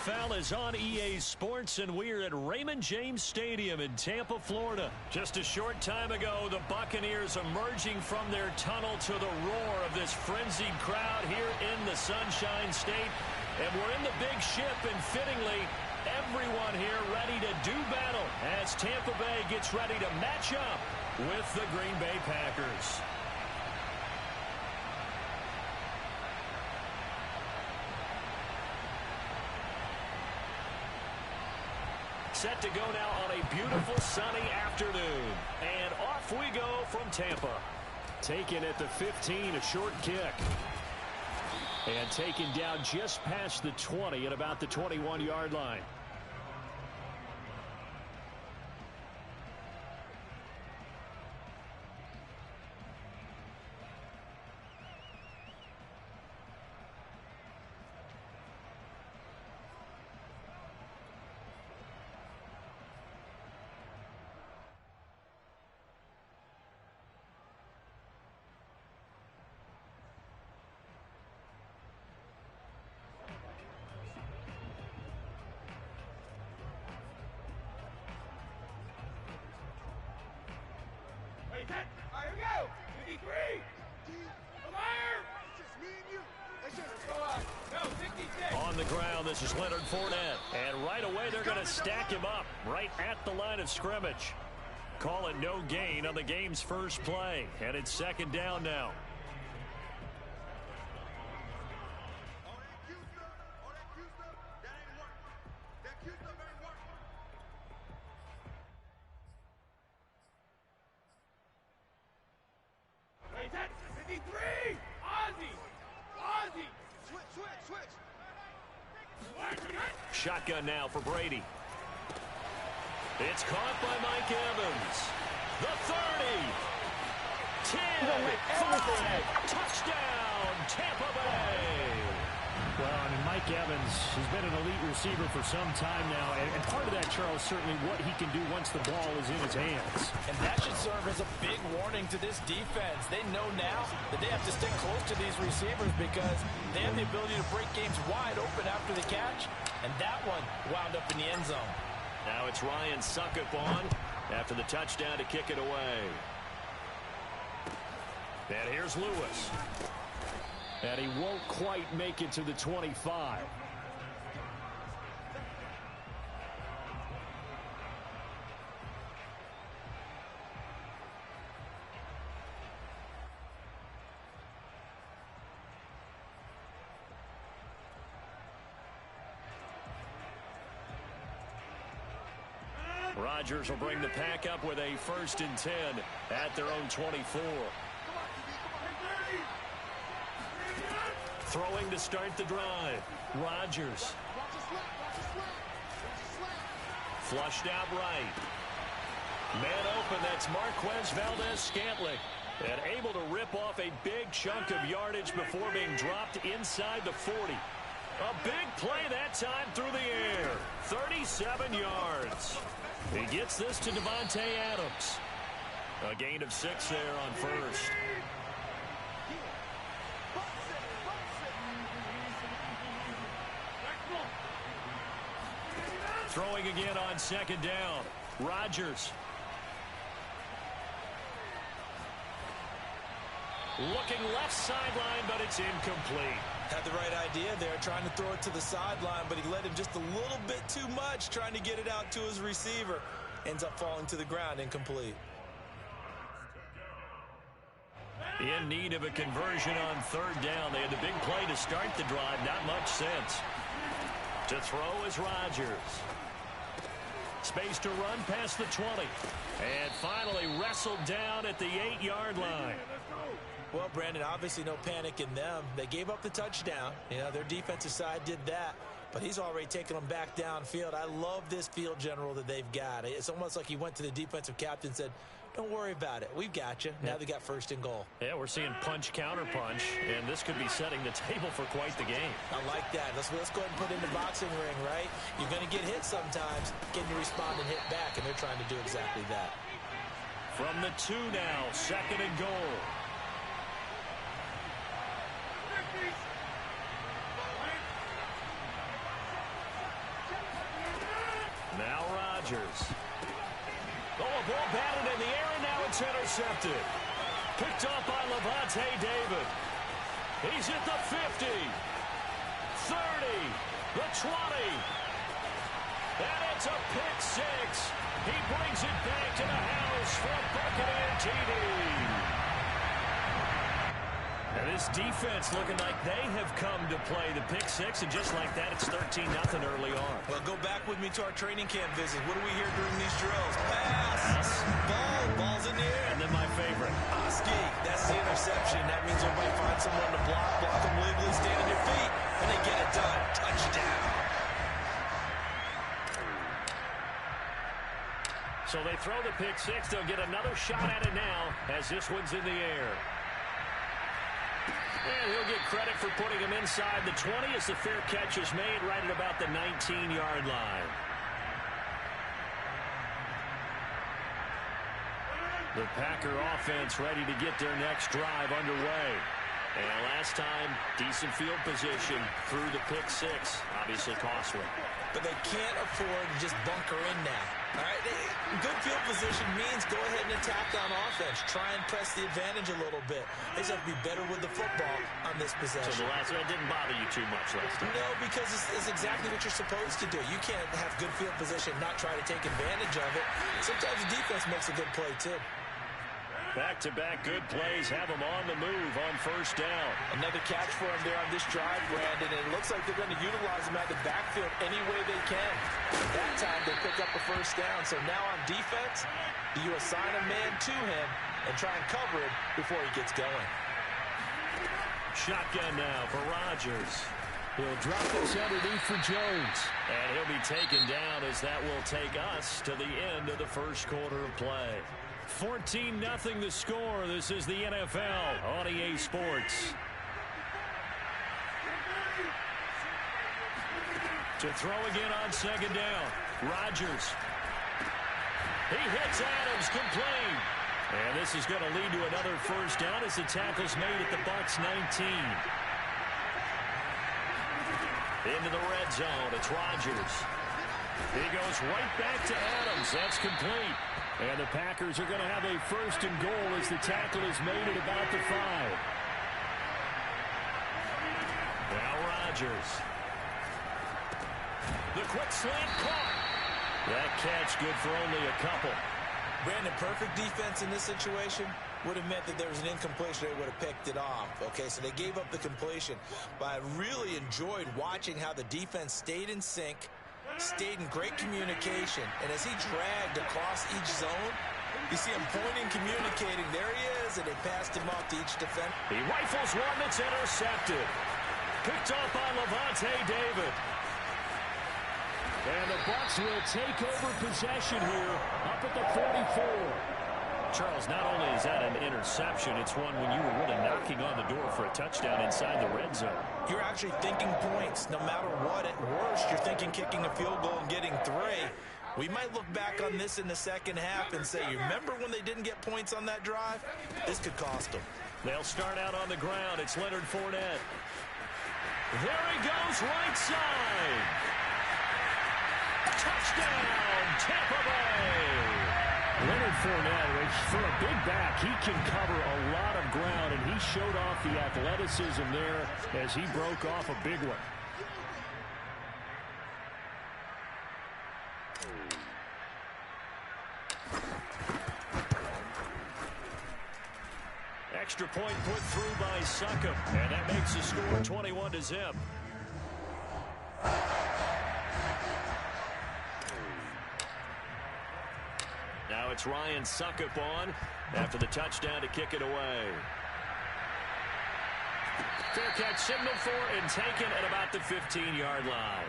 NFL is on EA Sports, and we're at Raymond James Stadium in Tampa, Florida. Just a short time ago, the Buccaneers emerging from their tunnel to the roar of this frenzied crowd here in the Sunshine State. And we're in the big ship, and fittingly, everyone here ready to do battle as Tampa Bay gets ready to match up with the Green Bay Packers. Set to go now on a beautiful sunny afternoon. And off we go from Tampa. Taken at the 15, a short kick. And taken down just past the 20 at about the 21-yard line. Here we go. 53. No, 66. On the ground, this is Leonard Fournette. And right away, they're going to stack him up right at the line of scrimmage. Call it no gain on the game's first play. And it's second down now. Shotgun now for Brady. It's caught by Mike Evans. The 30. 10. 5. Touchdown, Tampa Bay. Well, I mean, Mike Evans, he's been an elite receiver for some time now. And part of that, Charles, certainly what he can do once the ball is in his hands. And that should serve as a big warning to this defense. They know now that they have to stick close to these receivers because they have the ability to break games wide open after the catch. And that one wound up in the end zone. Now it's Ryan Suckup on after the touchdown to kick it away. And here's Lewis. And he won't quite make it to the 25. Rodgers will bring the pack up with a 1st and 10 at their own 24. Throwing to start the drive. Rodgers. Flushed out right. Man open, that's Marquez Valdes-Scantling. And able to rip off a big chunk of yardage before being dropped inside the 40. A big play that time through the air. 37 yards. He gets this to Davante Adams. A gain of 6 there on first. Throwing again on second down. Rodgers. Looking left sideline, but it's incomplete. Had the right idea there, trying to throw it to the sideline, but he let him just a little bit too much, trying to get it out to his receiver. Ends up falling to the ground, incomplete. In need of a conversion on third down. They had the big play to start the drive. Not much sense. To throw is Rodgers. Space to run past the 20. And finally wrestled down at the 8-yard line. Well, Brandon, obviously no panic in them. They gave up the touchdown. You know, their defensive side did that. But he's already taken them back downfield. I love this field general that they've got. It's almost like he went to the defensive captain and said, don't worry about it. We've got you. Now they got 1st and goal. Yeah, we're seeing punch, counter punch, and this could be setting the table for quite the game. I like that. Let's go ahead and put it in the boxing ring, right? You're going to get hit sometimes. Can you respond and hit back? And they're trying to do exactly that. From the 2 now, 2nd and goal. Rogers. Oh, a ball batted in the air, and now it's intercepted. Picked up by Lavonte David. He's at the 50, 30, the 20. And it's a pick six. He brings it back to the house for a Buccaneer TD. And this defense looking like they have come to play the pick six, and just like that, it's 13-0 early on. Well, go back with me to our training camp visit. What do we hear during these drills? Pass. Ball's in the air. And then my favorite. Ski. That's the interception. That means everybody finds someone to block them legally, stand on your feet, and they get it done. Touchdown. So they throw the pick six. They'll get another shot at it now as this one's in the air. And he'll get credit for putting him inside the 20 as the fair catch is made right at about the 19-yard line. The Packer offense ready to get their next drive underway. And last time, decent field position through the pick six. Obviously costly. But they can't afford to just bunker in now. All right, good field position means go ahead and attack on offense. Try and press the advantage a little bit. They just have to be better with the football on this possession. So the last one didn't bother you too much last time? No, because it's exactly what you're supposed to do. You can't have good field position and not try to take advantage of it. Sometimes the defense makes a good play, too. Back-to-back good plays have them on the move on first down. Another catch for him there on this drive, Brandon, and it looks like they're going to utilize him out of the backfield any way they can. That time they pick up the first down. So now on defense, do you assign a man to him and try and cover it before he gets going? Shotgun now for Rodgers. He'll drop this underneath for Jones. And he'll be taken down as that will take us to the end of the first quarter of play. 14-0 the score. This is the NFL on EA Sports. To throw again on second down. Rodgers. He hits Adams complete. And this is going to lead to another first down as the tackle's made at the Bucs 19. Into the red zone. It's Rodgers. He goes right back to Adams. That's complete. And the Packers are going to have a first and goal as the tackle is made at about the 5. Now Rodgers. The quick slant caught. That catch good for only a couple. Brandon, perfect defense in this situation would have meant that there was an incompletion. They would have picked it off. Okay, so they gave up the completion. But I really enjoyed watching how the defense stayed in sync, stayed in great communication, and as he dragged across each zone, you see him pointing, communicating. There he is, and they passed him off to each defender. He rifles one that's intercepted. Picked up by Lavonte David. And the Bucs will take over possession here up at the 44. Charles, not only is that an interception, it's one when you were really knocking on the door for a touchdown inside the red zone. You're actually thinking points no matter what. At worst, you're thinking kicking a field goal and getting 3. We might look back on this in the second half and say, you remember when they didn't get points on that drive? This could cost them. They'll start out on the ground. It's Leonard Fournette. There he goes, right side. Touchdown, Tampa Bay. Leonard Fournette, for a big back, he can cover a lot of ground, and he showed off the athleticism there as he broke off a big one. Extra point put through by Succop, and that makes the score 21-0. Now it's Ryan Succop on after the touchdown to kick it away. Fair catch signaled for and taken at about the 15-yard line.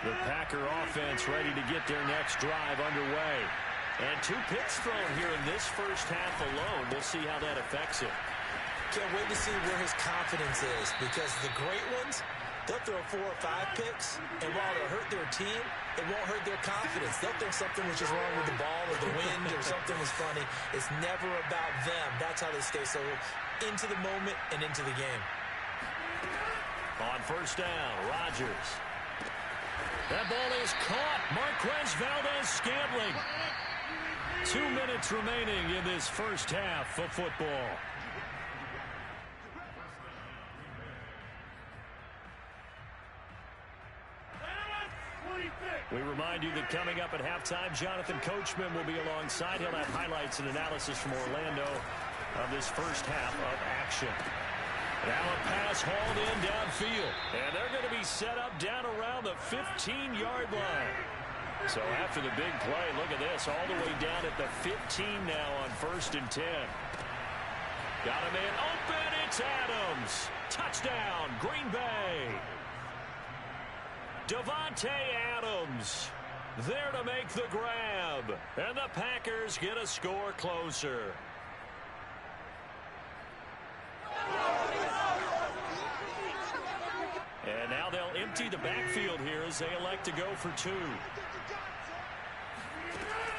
The Packer offense ready to get their next drive underway. And 2 picks thrown here in this first half alone. We'll see how that affects it. Can't wait to see where his confidence is, because the great ones, they'll throw 4 or 5 picks, and while it'll hurt their team, it won't hurt their confidence. They'll think something was just wrong with the ball or the wind or something was funny. It's never about them. That's how they stay so into the moment and into the game. On first down, Rodgers. That ball is caught. Marquez Valdes-Scantling. 2 minutes remaining in this first half of football. We remind you that coming up at halftime, Jonathan Coachman will be alongside. He'll have highlights and analysis from Orlando of this first half of action. Now a pass hauled in downfield. And they're going to be set up down around the 15-yard line. So after the big play, look at this, all the way down at the 15 now on 1st and 10. Got a man open, it's Adams. Touchdown, Green Bay. Davante Adams there to make the grab. And the Packers get a score closer. And now they'll empty the backfield here as they elect to go for 2.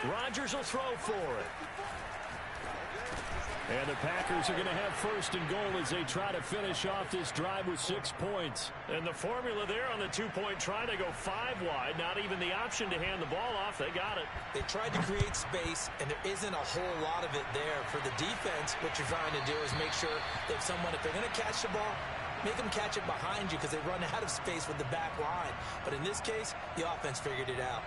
Rodgers will throw for it. And the Packers are going to have 1st and goal as they try to finish off this drive with 6 points. And the formula there on the 2-point try to go 5 wide. Not even the option to hand the ball off. They got it. They tried to create space, and there isn't a whole lot of it there. For the defense, what you're trying to do is make sure that someone, if they're going to catch the ball, make them catch it behind you because they run out of space with the back line. But in this case, the offense figured it out.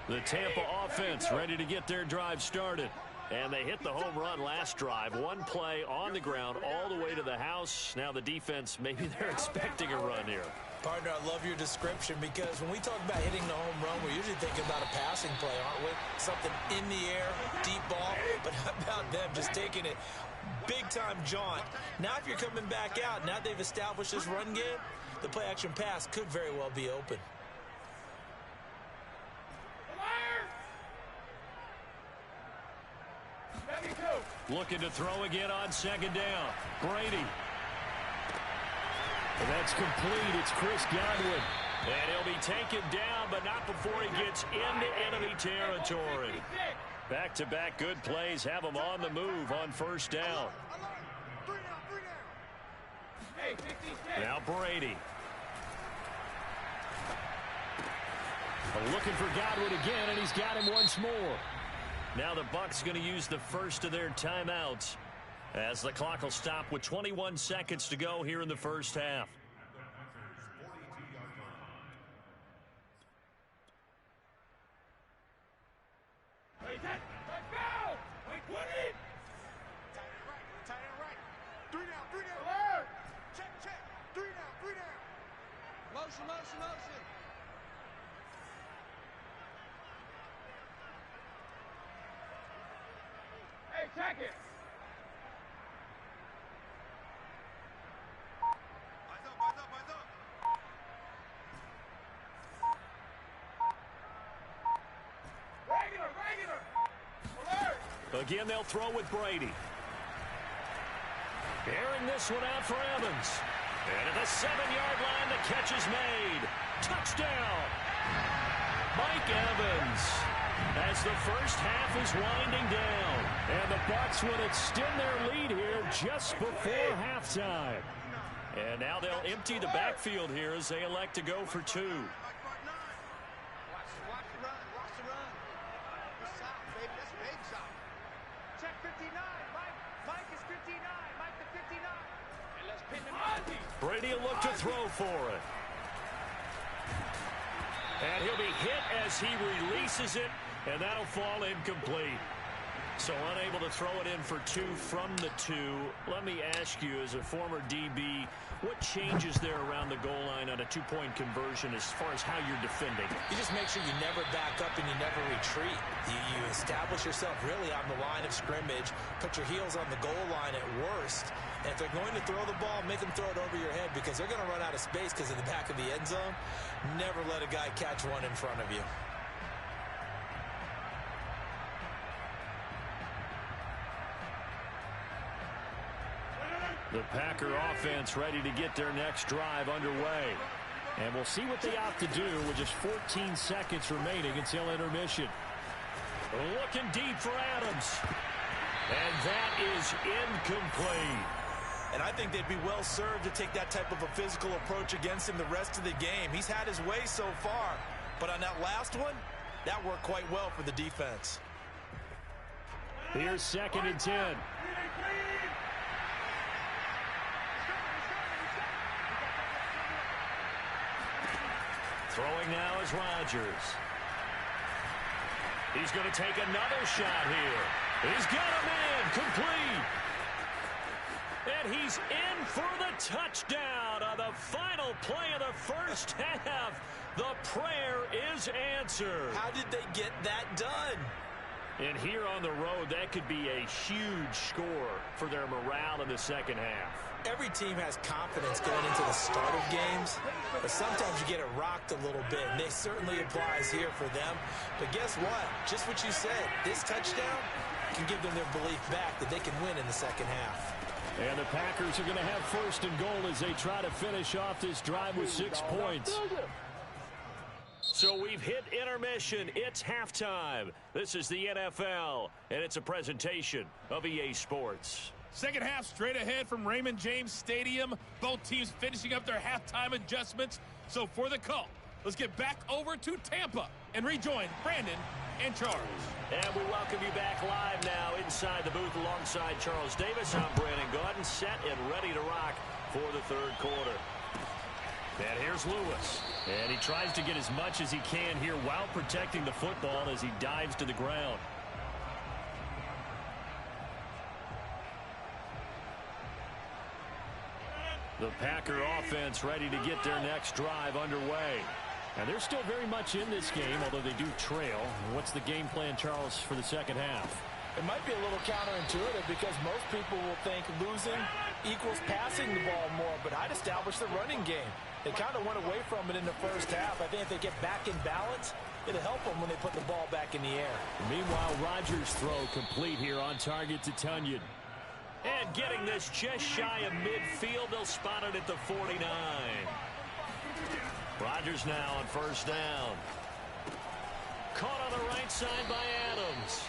The Tampa offense ready to get their drive started. And they hit the home run last drive. 1 play on the ground all the way to the house. Now the defense, maybe they're expecting a run here. Partner, I love your description because when we talk about hitting the home run, we're usually thinking about a passing play, aren't we? Something in the air, deep ball. But how about them just taking it big-time jaunt? Now if you're coming back out, now they've established this run game, the play-action pass could very well be open. Looking to throw again on 2nd down. Brady. And that's complete. It's Chris Godwin. And he'll be taken down, but not before he gets into enemy territory. Back-to-back good plays have him on the move on 1st down. Now Brady. Looking for Godwin again, and he's got him once more. Now the Bucs going to use the first of their timeouts as the clock will stop with 21 seconds to go here in the first half. Check it. Regular. Again, they'll throw with Brady. Airing this one out for Evans. And at the 7-yard line, the catch is made. Touchdown. Mike Evans. As the first half is winding down. And the Bucs would extend their lead here just before halftime. And now they'll empty the backfield here as they elect to go for 2. Watch the run. Watch the run. Good shot, baby. That's a big shot. Check 59. Mike is 59. Mike the 59. And let's pin him on. Brady will look to throw for it. And he'll be hit as he releases it. And that'll fall incomplete. So unable to throw it in for 2 from the 2. Let me ask you, as a former DB, what changes there around the goal line on a 2-point conversion as far as how you're defending? You just make sure you never back up and you never retreat. You establish yourself really on the line of scrimmage, put your heels on the goal line at worst. And if they're going to throw the ball, make them throw it over your head because they're going to run out of space because of the back of the end zone. Never let a guy catch one in front of you. The Packer offense ready to get their next drive underway. And we'll see what they opt to do with just 14 seconds remaining until intermission. Looking deep for Adams. And that is incomplete. And I think they'd be well served to take that type of a physical approach against him the rest of the game. He's had his way so far. But on that last one, that worked quite well for the defense. Here's 2nd and 10. Throwing now is Rodgers. He's going to take another shot here. He's got him in. Complete. And he's in for the touchdown on the final play of the first half. The prayer is answered. How did they get that done? And here on the road, that could be a huge score for their morale in the second half. Every team has confidence going into the start of games, but sometimes you get it rocked a little bit, and this certainly applies here for them. But guess what? Just what you said, this touchdown can give them their belief back that they can win in the second half. And the Packers are going to have 1st and goal as they try to finish off this drive with 6 points. So we've hit intermission. It's halftime. This is the NFL, and it's a presentation of EA Sports. Second half straight ahead from Raymond James Stadium. Both teams finishing up their halftime adjustments. So for the call, let's get back over to Tampa and rejoin Brandon and Charles. And we welcome you back live now inside the booth alongside Charles Davis. I'm Brandon Gaudin, set and ready to rock for the third quarter. And here's Lewis. And he tries to get as much as he can here while protecting the football as he dives to the ground. The Packer offense ready to get their next drive underway. And they're still very much in this game, although they do trail. What's the game plan, Charles, for the second half? It might be a little counterintuitive because most people will think losing equals passing the ball more, but I'd establish the running game. They kind of went away from it in the first half. I think if they get back in balance, it'll help them when they put the ball back in the air. Meanwhile, Rodgers' throw complete here on target to Tunyon. And getting this just shy of midfield, they'll spot it at the 49. Rodgers now on 1st down. Caught on the right side by Adams.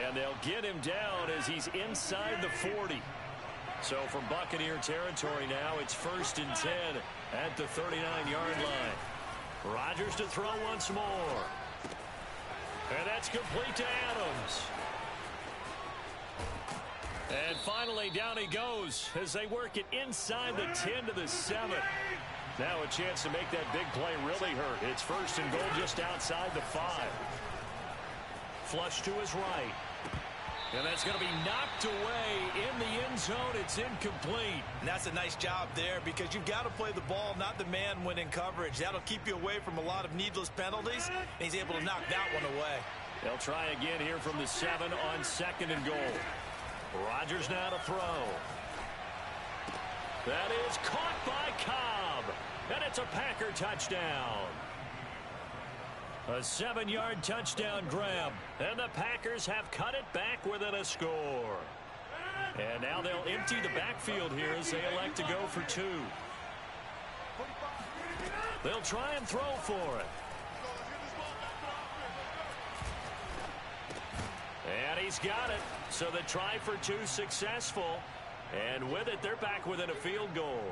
And they'll get him down as he's inside the 40. So from Buccaneer territory now, it's 1st and 10 at the 39-yard line. Rodgers to throw once more. And that's complete to Adams. And finally, down he goes as they work it inside the 10 to the 7. Now a chance to make that big play really hurt. It's 1st and goal just outside the 5. Flush to his right. And that's going to be knocked away in the end zone. It's incomplete. And that's a nice job there because you've got to play the ball, not the man when in coverage. That'll keep you away from a lot of needless penalties. And he's able to knock that one away. They'll try again here from the 7 on 2nd and goal. Rodgers now to throw. That is caught by Cobb. And it's a Packer touchdown. A 7-yard touchdown grab. And the Packers have cut it back within a score. And now they'll empty the backfield here as they elect to go for 2. They'll try and throw for it. And he's got it. So the try for 2 successful. And with it, they're back within a field goal.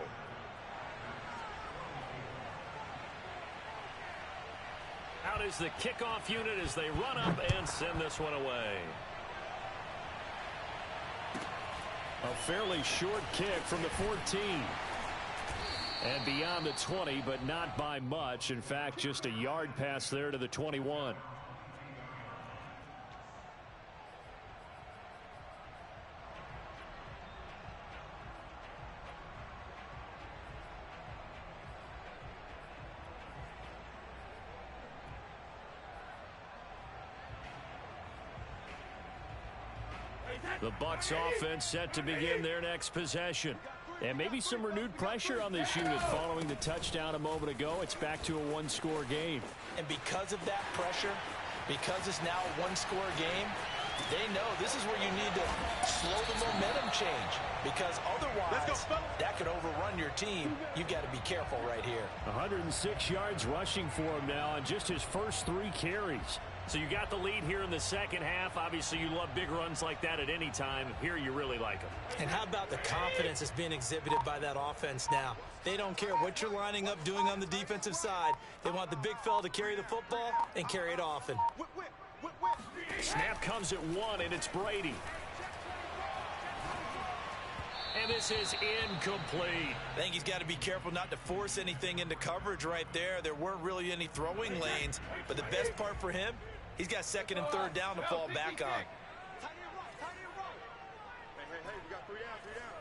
Out is the kickoff unit as they run up and send this one away. A fairly short kick from the 14. And beyond the 20, but not by much. In fact, just a yard pass there to the 21. The Bucs offense set to begin their next possession. And maybe some renewed pressure on this unit following the touchdown a moment ago. It's back to a one-score game. And because of that pressure, because it's now a one-score game, They know this is where you need to slow the momentum change, because otherwise that could overrun your team. You've got to be careful right here. 106 yards rushing for him now on just his first 3 carries. So you got the lead here in the second half. Obviously, you love big runs like that at any time. Here you really like them. And how about the confidence that's being exhibited by that offense now? They don't care what you're lining up doing on the defensive side. They want the big fella to carry the football and carry it often. Snap comes at 1, and it's Brady. And this is incomplete. I think he's got to be careful not to force anything into coverage right there. There weren't really any throwing lanes, but the best part for him, he's got 2nd and 3rd down to fall back on. Hey, we got 3 down, 3 down.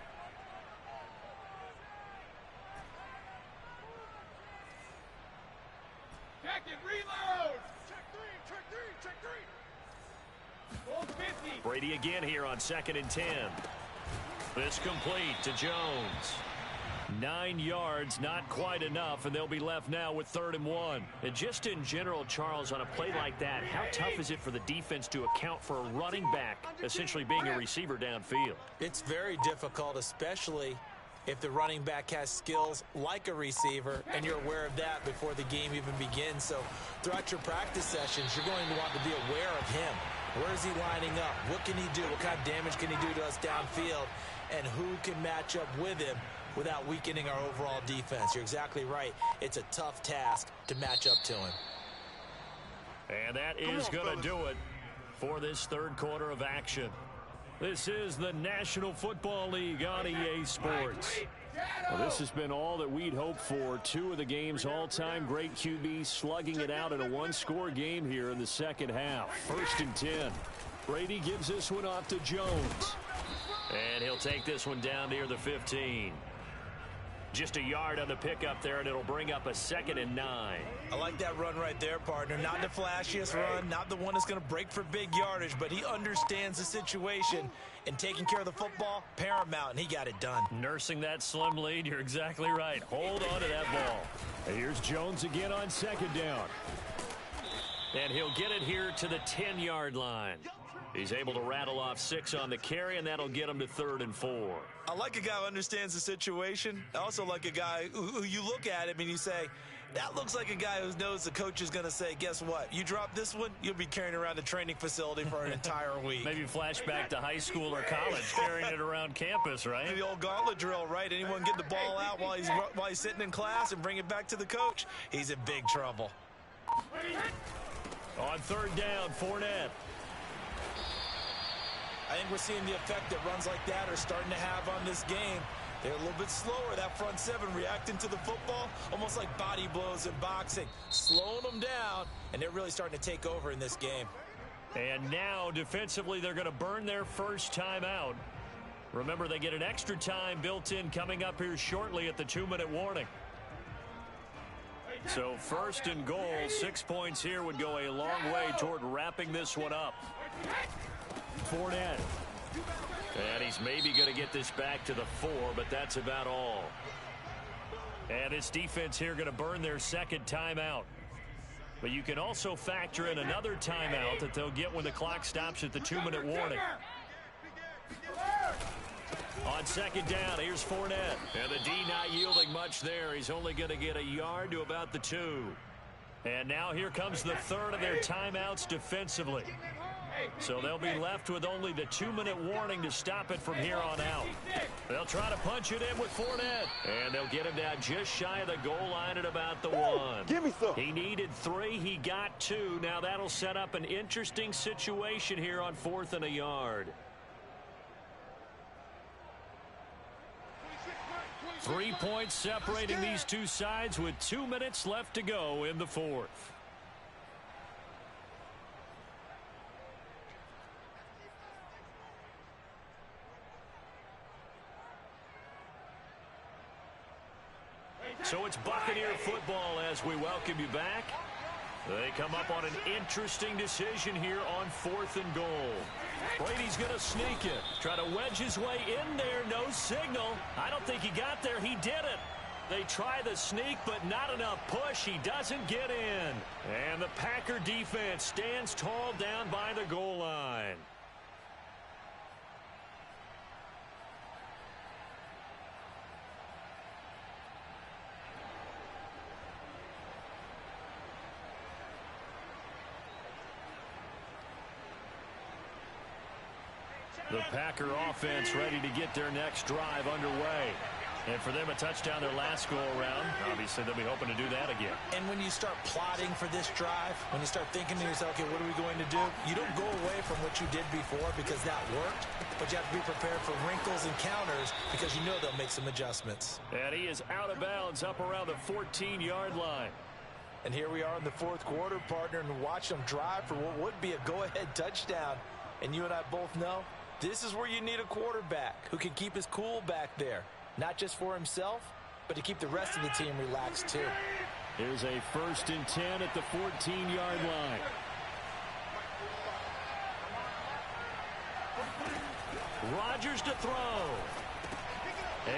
Check it, reload! Check 3! Brady again here on 2nd and 10. This complete to Jones. 9 yards, not quite enough, and they'll be left now with 3rd and 1. And just in general, Charles, on a play like that, how tough is it for the defense to account for a running back essentially being a receiver downfield? It's very difficult, especially if the running back has skills like a receiver, and you're aware of that before the game even begins. So throughout your practice sessions, you're going to want to be aware of him. Where is he lining up? What can he do? What kind of damage can he do to us downfield? And who can match up with him without weakening our overall defense? You're exactly right. It's a tough task to match up to him. And that is going to do it for this 3rd quarter of action. This is the National Football League on EA Sports. Well, this has been all that we'd hoped for. 2 of the game's all-time great QBs slugging it out in a 1-score game here in the second half. 1st and 10. Brady gives this one off to Jones. And he'll take this one down near the 15. Just a yard on the pickup there, and it'll bring up a 2nd and 9. I like that run right there, partner. Not the flashiest run, not the one that's going to break for big yardage, but he understands the situation, and taking care of the football, paramount, and he got it done. Nursing that slim lead, you're exactly right. Hold on to that ball. And here's Jones again on 2nd down. And he'll get it here to the 10-yard line. He's able to rattle off 6 on the carry, and that'll get him to 3rd and 4. I like a guy who understands the situation. I also like a guy who you look at him and you say, that looks like a guy who knows the coach is going to say, guess what? You drop this one, you'll be carrying around the training facility for an entire week. Maybe flashback to high school or college, carrying it around campus, right? The old gauntlet drill, right? Anyone get the ball out while he's sitting in class and bring it back to the coach, he's in big trouble. On 3rd down, Fournette. I think we're seeing the effect that runs like that are starting to have on this game. They're a little bit slower, that front 7 reacting to the football, almost like body blows in boxing, slowing them down, and they're really starting to take over in this game. And now, defensively, they're going to burn their first timeout. Remember, they get an extra time built in coming up here shortly at the 2-minute warning. So 1st and goal, 6 points here would go a long way toward wrapping this one up. Fournette. And he's maybe going to get this back to the 4, but that's about all. And this defense here going to burn their 2nd timeout. But you can also factor in another timeout that they'll get when the clock stops at the 2-minute warning. On 2nd down, here's Fournette. And the D not yielding much there. He's only going to get a yard to about the 2. And now here comes the 3rd of their timeouts defensively. So they'll be left with only the 2-minute warning to stop it from here on out. They'll try to punch it in with Fournette. And they'll get him down just shy of the goal line at about the 1. Give me some. He needed 3. He got 2. Now that'll set up an interesting situation here on 4th and a yard. 3 points separating these two sides with 2 minutes left to go in the 4th. So it's Buccaneer football as we welcome you back. They come up on an interesting decision here on 4th and goal. Brady's going to sneak it. Try to wedge his way in there. No signal. I don't think he got there. He did it. They try the sneak, but not enough push. He doesn't get in. And the Packer defense stands tall down by the goal line. The Packer offense ready to get their next drive underway. And for them, a touchdown their last go-around. Obviously, they'll be hoping to do that again. And when you start plotting for this drive, when you start thinking to yourself, okay, what are we going to do? You don't go away from what you did before because that worked, but you have to be prepared for wrinkles and counters because you know they'll make some adjustments. And he is out of bounds up around the 14-yard line. And here we are in the fourth quarter, partner, and watch them drive for what would be a go-ahead touchdown. And you and I both know this is where you need a quarterback who can keep his cool back there. Not just for himself, but to keep the rest of the team relaxed too. Here's a 1st and 10 at the 14-yard line. Rodgers to throw.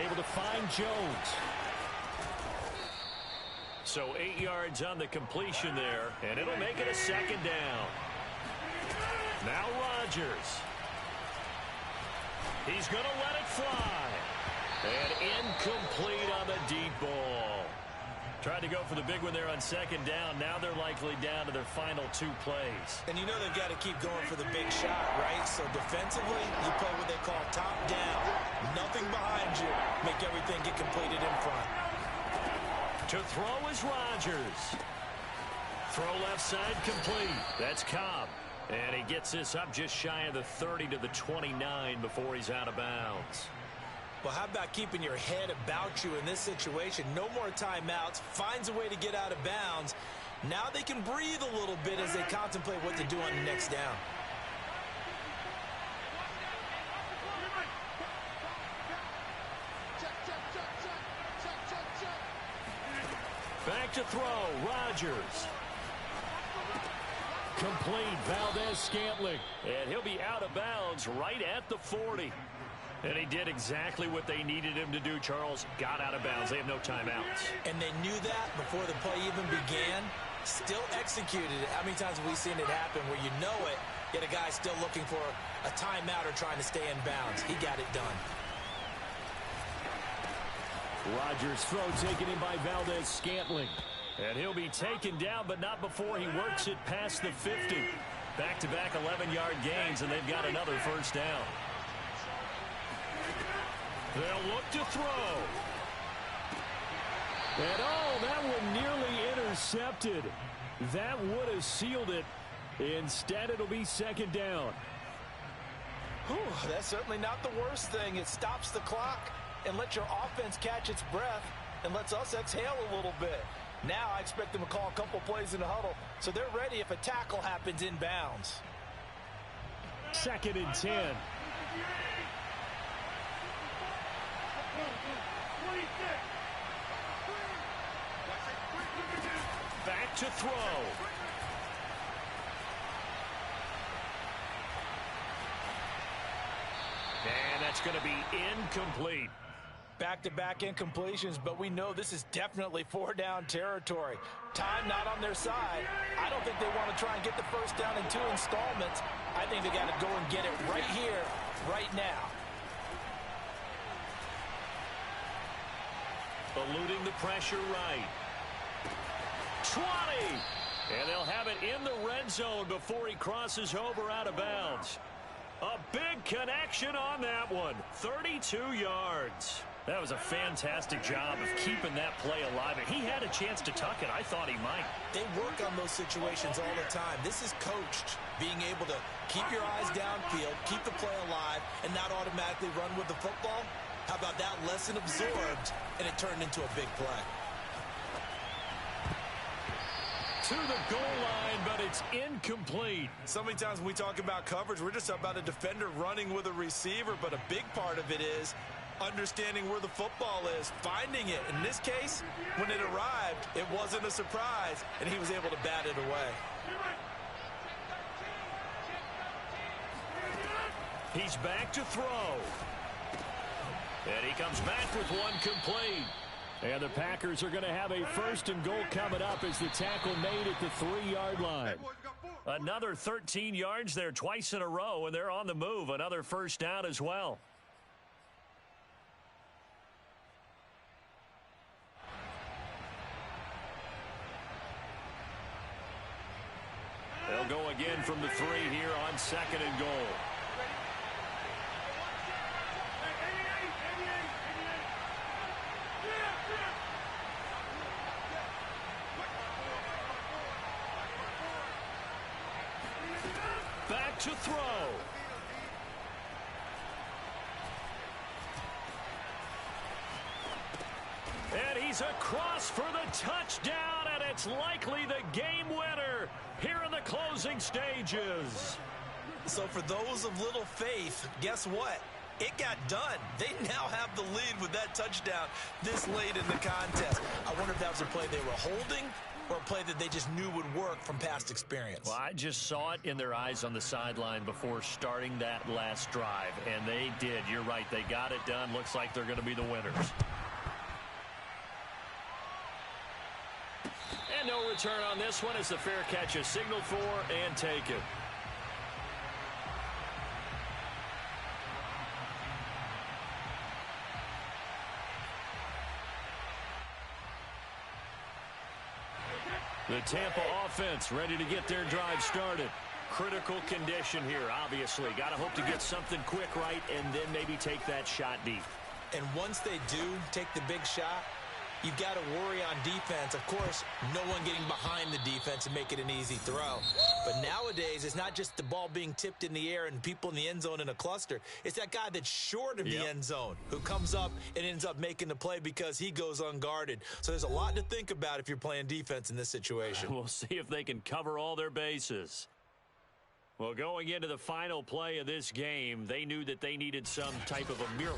Able to find Jones. So 8 yards on the completion there, and it'll make it a 2nd down. Now Rodgers. He's going to let it fly. And incomplete on the deep ball. Tried to go for the big one there on 2nd down. Now they're likely down to their final 2 plays. And you know they've got to keep going for the big shot, right? So defensively, you play what they call top down. Nothing behind you. Make everything get completed in front. To throw is Rodgers. Throw left side complete. That's Cobb. And he gets this up just shy of the 30 to the 29 before he's out of bounds. Well, how about keeping your head about you in this situation? No more timeouts. Finds a way to get out of bounds. Now they can breathe a little bit as they contemplate what to do on the next down. Back to throw. Rodgers. Complete. Valdez-Scantling. And he'll be out of bounds right at the 40. And he did exactly what they needed him to do, Charles. Got out of bounds. They have no timeouts. And they knew that before the play even began. Still executed it. How many times have we seen it happen where you know it, yet a guy still looking for a timeout or trying to stay in bounds? He got it done. Rodgers' throw taken in by Valdez-Scantling. And he'll be taken down, but not before he works it past the 50. Back-to-back 11-yard gains, and they've got another 1st down. They'll look to throw. And that one nearly intercepted. That would have sealed it. Instead, it'll be 2nd down. Whew, that's certainly not the worst thing. It stops the clock and lets your offense catch its breath and lets us exhale a little bit. Now I expect them to call a couple plays in the huddle so they're ready if a tackle happens in bounds. 2nd and 10. Back to throw. And that's going to be incomplete. Back-to-back incompletions, but we know this is definitely 4-down territory. Time not on their side. I don't think they want to try and get the 1st down in 2 installments. I think they got to go and get it right here, right now. Eluding the pressure right. 20! And they'll have it in the red zone before he crosses over out of bounds. A big connection on that one. 32 yards. That was a fantastic job of keeping that play alive. And he had a chance to tuck it. I thought he might. They work on those situations all the time. This is coached. Being able to keep your eyes downfield, keep the play alive, and not automatically run with the football. How about that lesson absorbed, and it turned into a big play? To the goal line, but it's incomplete. So many times when we talk about coverage, we're just about a defender running with a receiver, but a big part of it is understanding where the football is, finding it. In this case, when it arrived, it wasn't a surprise, and he was able to bat it away. He's back to throw. And he comes back with one complete. And the Packers are going to have a 1st and goal coming up as the tackle made at the 3-yard line. Another 13 yards there twice in a row, and they're on the move. Another 1st down as well. They'll go again from the 3 here on 2nd and goal. to throw. And he's across for the touchdown, and it's likely the game winner here in the closing stages. So for those of little faith, guess what? It got done. They now have the lead with that touchdown this late in the contest. I wonder if that was a play they were holding or a play that they just knew would work from past experience. Well, I just saw it in their eyes on the sideline before starting that last drive, and they did. You're right. They got it done. Looks like they're going to be the winners. And no return on this one as the fair catch is signaled for and taken. The Tampa offense ready to get their drive started. Critical condition here, obviously. Got to hope to get something quick right and then maybe take that shot deep. And once they do take the big shot, you've got to worry on defense. Of course, no one getting behind the defense and make it an easy throw. But nowadays, it's not just the ball being tipped in the air and people in the end zone in a cluster. It's that guy that's short of the end zone who comes up and ends up making the play because he goes unguarded. So there's a lot to think about if you're playing defense in this situation. We'll see if they can cover all their bases. Well, going into the final play of this game, they knew that they needed some type of a miracle.